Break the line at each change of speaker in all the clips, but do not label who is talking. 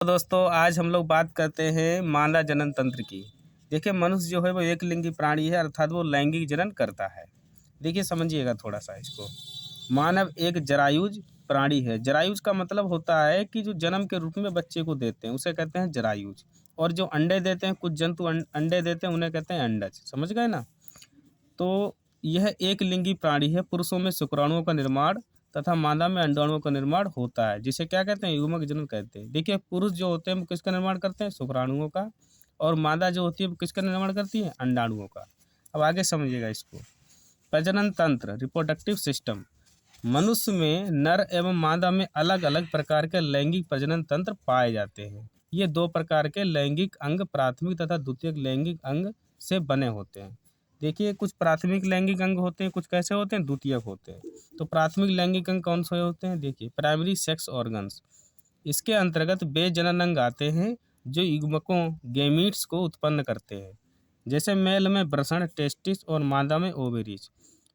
तो दोस्तों आज हम लोग बात करते हैं मादा जनन तंत्र की। देखिए मनुष्य जो है वो एक लिंगी प्राणी है, अर्थात वो लैंगिक जनन करता है। देखिए समझिएगा थोड़ा सा इसको। मानव एक जरायुज प्राणी है। जरायुज का मतलब होता है कि जो जन्म के रूप में बच्चे को देते हैं उसे कहते हैं जरायुज। और जो अंडे देते हैं, कुछ जंतु अंडे देते हैं, उन्हें कहते हैं अंडज। समझ गए ना। तो यह एक लिंगी प्राणी है। पुरुषों में शुक्राणुओं का निर्माण तथा मादा में अंडाणुओं का निर्माण होता है, जिसे क्या कहते हैं, युग्मक जनन कहते हैं। देखिए पुरुष जो होते हैं वो किसका निर्माण करते हैं, शुक्राणुओं का। और मादा जो होती है वो किसका निर्माण करती है, अंडाणुओं का। अब आगे समझिएगा इसको। प्रजनन तंत्र, रिप्रोडक्टिव सिस्टम। मनुष्य में नर एवं मादा में अलग अलग प्रकार के लैंगिक प्रजनन तंत्र पाए जाते हैं। ये दो प्रकार के लैंगिक अंग प्राथमिक तथा द्वितीयक लैंगिक अंग से बने होते हैं। देखिए कुछ प्राथमिक लैंगिक अंग होते हैं, कुछ कैसे होते हैं, द्वितीयक होते हैं। तो प्राथमिक लैंगिक अंग कौन से होते हैं, देखिए प्राइमरी सेक्स ऑर्गन्स। इसके अंतर्गत वे जनन अंग आते हैं जो युग्मकों गैमीट्स को उत्पन्न करते हैं। जैसे मेल में वृषण टेस्टिस और मादा में ओवेरीज।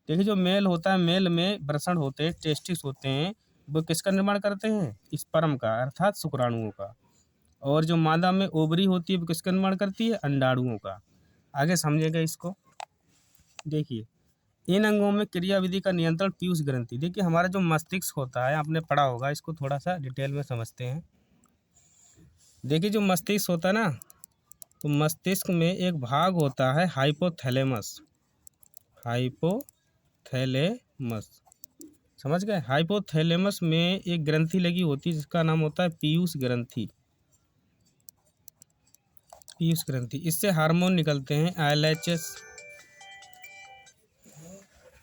देखिए जो मेल होता है, मेल में वृषण होते हैं, टेस्टिस होते हैं, वो किसका निर्माण करते हैं, स्पर्म का, अर्थात शुक्राणुओं का। और जो मादा में ओवरी होती है वो किसका निर्माण करती है, अंडाणुओं का। आगे समझिएगा इसको। देखिए इन अंगों में क्रियाविधि का नियंत्रण पीयूष ग्रंथि। देखिए हमारा जो मस्तिष्क होता है, आपने पढ़ा होगा, इसको थोड़ा सा डिटेल में समझते हैं। देखिए जो मस्तिष्क होता है ना, तो मस्तिष्क में एक भाग होता है हाइपोथैलेमस। हाइपोथैलेमस, समझ गए। हाइपोथैलेमस में एक ग्रंथि लगी होती है जिसका नाम होता है पीयूष ग्रंथि। पीयूष ग्रंथि, इससे हार्मोन निकलते हैं एलएचएस,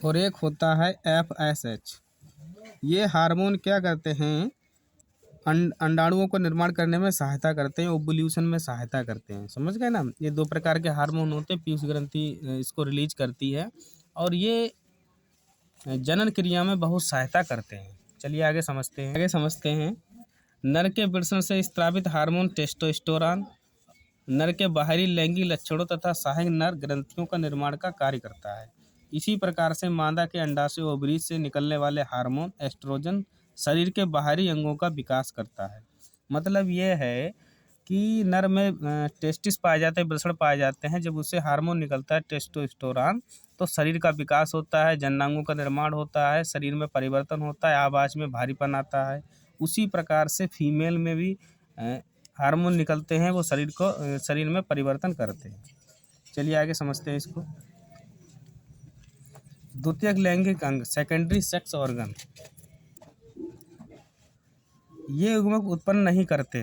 और एक होता है एफएसएच। ये हार्मोन क्या करते हैं, अंडाणुओं को निर्माण करने में सहायता करते हैं, ओवुलेशन में सहायता करते हैं। समझ गए ना। ये दो प्रकार के हार्मोन होते हैं, पीयूष ग्रंथि इसको रिलीज करती है और ये जनन क्रिया में बहुत सहायता करते हैं। चलिए आगे समझते हैं। नर के वृषण से स्रावित हार्मोन टेस्टोस्टेरोन नर के बाहरी लैंगिक लक्षणों तथा सहायक नर ग्रंथियों का निर्माण का कार्य करता है। इसी प्रकार से मादा के अंडाशय ओवरीज से निकलने वाले हार्मोन एस्ट्रोजन शरीर के बाहरी अंगों का विकास करता है। मतलब ये है कि नर में टेस्टिस पाए जाते हैं, वृषण पाए जाते हैं। जब उससे हार्मोन निकलता है टेस्टोस्टेरोन, तो शरीर का विकास होता है, जननांगों का निर्माण होता है, शरीर में परिवर्तन होता है, आवाज़ में भारीपन आता है। उसी प्रकार से फीमेल में भी हार्मोन निकलते हैं, वो शरीर में परिवर्तन करते हैं। चलिए आगे समझते हैं इसको। द्वितीयक लैंगिक अंग, सेकेंडरी सेक्स ऑर्गन। ये युग्मक उत्पन्न नहीं करते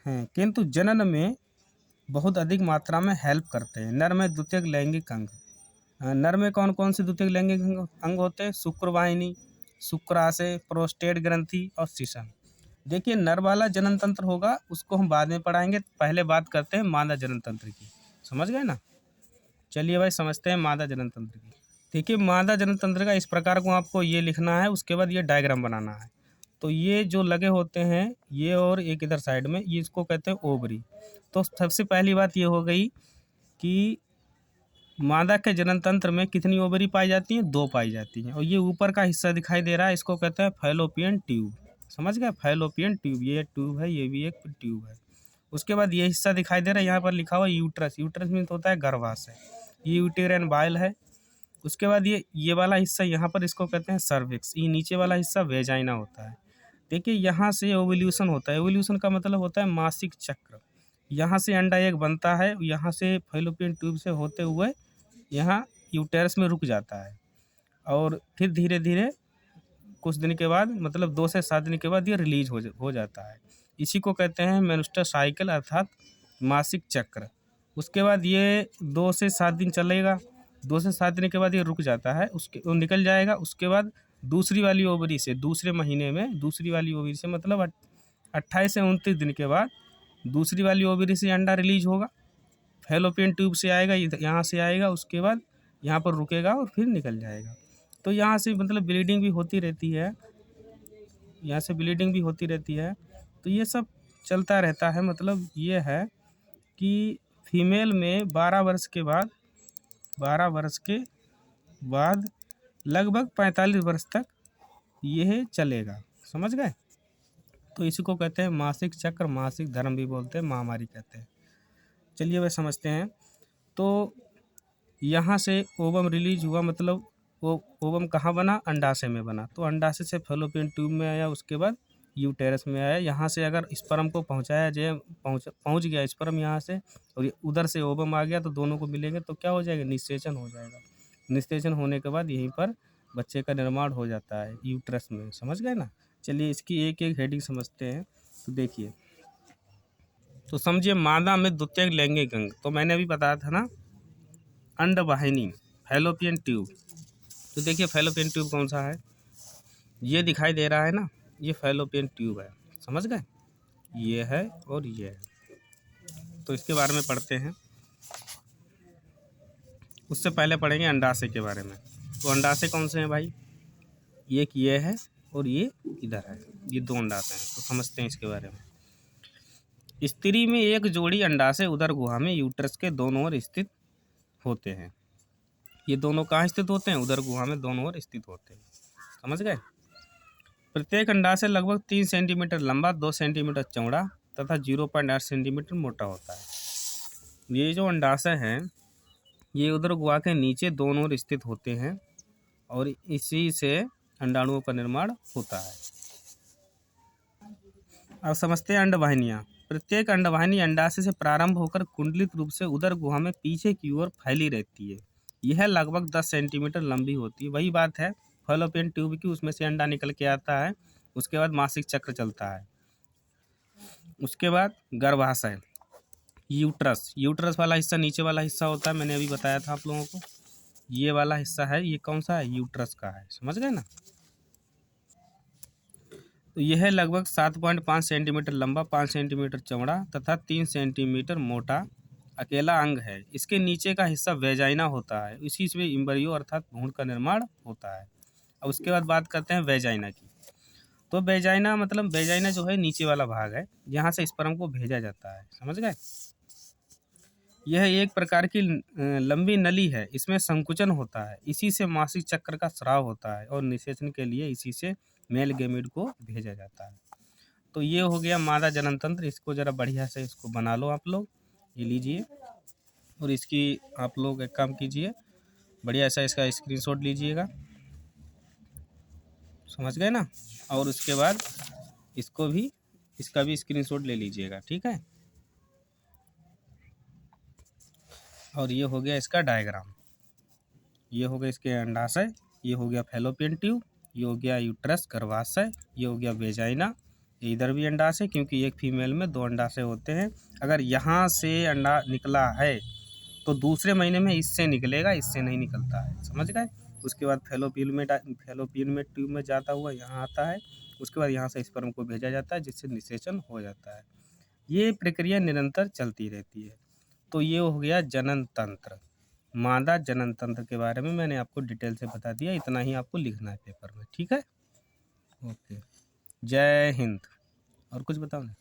हैं किंतु जनन में बहुत अधिक मात्रा में हेल्प करते हैं। नर में द्वितीयक लैंगिक अंग। नर में कौन कौन से द्वितीयक लैंगिक अंग होते हैं, शुक्रवाहिनी, शुक्राशय, प्रोस्टेट ग्रंथि और सीसन। देखिए नर वाला जनन तंत्र होगा, उसको हम बाद में पढ़ाएंगे। पहले बात करते हैं मादा जनन तंत्र की। समझ गए ना। चलिए भाई समझते हैं मादा जनन तंत्र की। देखिए मादा जनन तंत्र का इस प्रकार को आपको ये लिखना है, उसके बाद ये डायग्राम बनाना है। तो ये जो लगे होते हैं, ये और एक इधर साइड में, ये इसको कहते हैं ओवरी। तो सबसे पहली बात ये हो गई कि मादा के जनन तंत्र में कितनी ओवरी पाई जाती हैं, दो पाई जाती हैं। और ये ऊपर का हिस्सा दिखाई दे रहा है, इसको कहते हैं फैलोपियन ट्यूब। समझ गए, फैलोपियन ट्यूब, ये ट्यूब है, ये भी एक ट्यूब है। उसके बाद ये हिस्सा दिखाई दे रहा है, यहाँ पर लिखा हुआ यूट्रस। यूट्रस मीन्स होता है गर्भाशय, ये यूटेरियन बाइल है। उसके बाद ये वाला हिस्सा यहाँ पर, इसको कहते हैं सर्विक्स। ये नीचे वाला हिस्सा वेजाइना होता है। देखिए यहाँ से ओव्यूलेशन होता है। ओव्यूलेशन का मतलब होता है मासिक चक्र। यहाँ से अंडा एक बनता है, यहाँ से फैलोपियन ट्यूब से होते हुए यहाँ यूटेरस में रुक जाता है, और फिर धीरे धीरे कुछ दिन के बाद, मतलब 2 से 7 दिन के बाद ये रिलीज हो जाता है। इसी को कहते हैं मेन्स्ट्रुअल साइकिल, अर्थात मासिक चक्र। उसके बाद ये 2 से 7 दिन चलेगा। 2 से 7 दिन के बाद ये रुक जाता है, वो निकल जाएगा। उसके बाद दूसरी वाली ओवरी से, दूसरे महीने में दूसरी वाली ओवरी से, मतलब 28 से 29 दिन के बाद दूसरी वाली ओवरी से अंडा रिलीज होगा। फैलोपियन ट्यूब से आएगा, यहाँ से आएगा, उसके बाद यहाँ पर रुकेगा और फिर निकल जाएगा। तो यहाँ से मतलब ब्लीडिंग भी होती रहती है, यहाँ से ब्लीडिंग भी होती रहती है। तो ये सब चलता रहता है। मतलब ये है कि फीमेल में 12 वर्ष के बाद लगभग 45 वर्ष तक यह चलेगा। समझ गए। तो इसी को कहते हैं मासिक चक्र, मासिक धर्म भी बोलते हैं, महामारी कहते हैं। चलिए वह समझते हैं। तो यहाँ से ओवम रिलीज हुआ, मतलब वो ओवम कहाँ बना, अंडाशय में बना। तो अंडाशय से फैलोपियन ट्यूब में आया, उसके बाद यूटेरस में आया। यहाँ से अगर स्पर्म को पहुँचाया जाए, पहुँच गया स्पर्म यहाँ से, और ये उधर से ओवम आ गया, तो दोनों को मिलेंगे तो क्या हो जाएगा, निषेचन हो जाएगा। निषेचन होने के बाद यहीं पर बच्चे का निर्माण हो जाता है यूट्रस में। समझ गए ना। चलिए इसकी एक एक हेडिंग समझते हैं। तो देखिए, तो समझिए मादा में द्वितीयक लैंगिक अंग, तो मैंने अभी बताया था ना, अंडवाहिनी, फैलोपियन ट्यूब। तो देखिए फैलोपियन ट्यूब कौन सा है, ये दिखाई दे रहा है ना, ये फैलोपियन ट्यूब है। समझ गए, ये है और ये है। तो इसके बारे में पढ़ते हैं। उससे पहले पढ़ेंगे अंडाशय के बारे में। तो अंडाशय कौन से हैं भाई, एक ये है और ये इधर है, ये दो अंडाशय हैं। तो समझते हैं इसके बारे में। स्त्री में एक जोड़ी अंडाशय उदर गुहा में यूट्रस के दोनों ओर स्थित होते हैं। ये दोनों कहाँ स्थित होते हैं, उदर गुहा में दोनों ओर स्थित होते हैं। समझ गए। प्रत्येक अंडाशय लगभग 3 सेंटीमीटर लंबा, 2 सेंटीमीटर चौड़ा तथा 0.8 सेंटीमीटर मोटा होता है। ये जो अंडाशय हैं, ये उदर गुहा के नीचे दोनों ओर स्थित होते हैं और इसी से अंडाणुओं का निर्माण होता है। अब समझते हैं अंडवाहिनियाँ। प्रत्येक अंडवाहिनी अंडाशय से प्रारंभ होकर कुंडलित रूप से उदर गुहा में पीछे की ओर फैली रहती है। यह लगभग 10 सेंटीमीटर लंबी होती है। वही बात है फैलोपियन ट्यूब की, उसमें से अंडा निकल के आता है। उसके बाद मासिक चक्र चलता है। उसके बाद गर्भाशय, यूट्रस, यूट्रस वाला हिस्सा नीचे वाला हिस्सा होता है, मैंने अभी बताया था आप लोगों को। ये वाला हिस्सा है, ये कौन सा है, यूट्रस का है। समझ गए ना। तो यह है लगभग 7.5 सेंटीमीटर लंबा, 5 सेंटीमीटर चौड़ा तथा 3 सेंटीमीटर मोटा अकेला अंग है। इसके नीचे का हिस्सा वेजाइना होता है, इसी से इम्ब्रियो अर्थात भ्रूण का निर्माण होता है। अब उसके बाद बात करते हैं वेजाइना की। तो वेजाइना मतलब, वेजाइना जो है नीचे वाला भाग है, यहाँ से स्पर्म को भेजा जाता है। समझ गए। यह एक प्रकार की लंबी नली है, इसमें संकुचन होता है, इसी से मासिक चक्र का स्राव होता है और निषेचन के लिए इसी से मेल गैमीट को भेजा जाता है। तो ये हो गया मादा जनन तंत्र। इसको ज़रा बढ़िया से इसको बना लो आप लोग, ये लीजिए और इसकी आप लोग एक काम कीजिए, बढ़िया सा इसका स्क्रीनशॉट लीजिएगा। समझ गए ना। और उसके बाद इसको भी, इसका भी स्क्रीनशॉट ले लीजिएगा, ठीक है। और ये हो गया इसका डायग्राम। ये हो गया इसके अंडाशय, ये हो गया फैलोपियन ट्यूब, ये हो गया यूट्रस गर्भाशय, ये हो गया वेजाइना, इधर भी अंडाशय, क्योंकि एक फीमेल में 2 अंडाशय होते हैं। अगर यहाँ से अंडा निकला है तो दूसरे महीने में इससे निकलेगा, इससे नहीं निकलता है। समझ गए। उसके बाद फैलोपियन में ट्यूब में जाता हुआ यहाँ आता है। उसके बाद यहाँ से स्पर्म को भेजा जाता है, जिससे निषेचन हो जाता है। ये प्रक्रिया निरंतर चलती रहती है। तो ये हो गया जनन तंत्र, मादा जनन तंत्र के बारे में मैंने आपको डिटेल से बता दिया। इतना ही आपको लिखना है पेपर में, ठीक है। ओके, जय हिंद। और कुछ बताओ ना।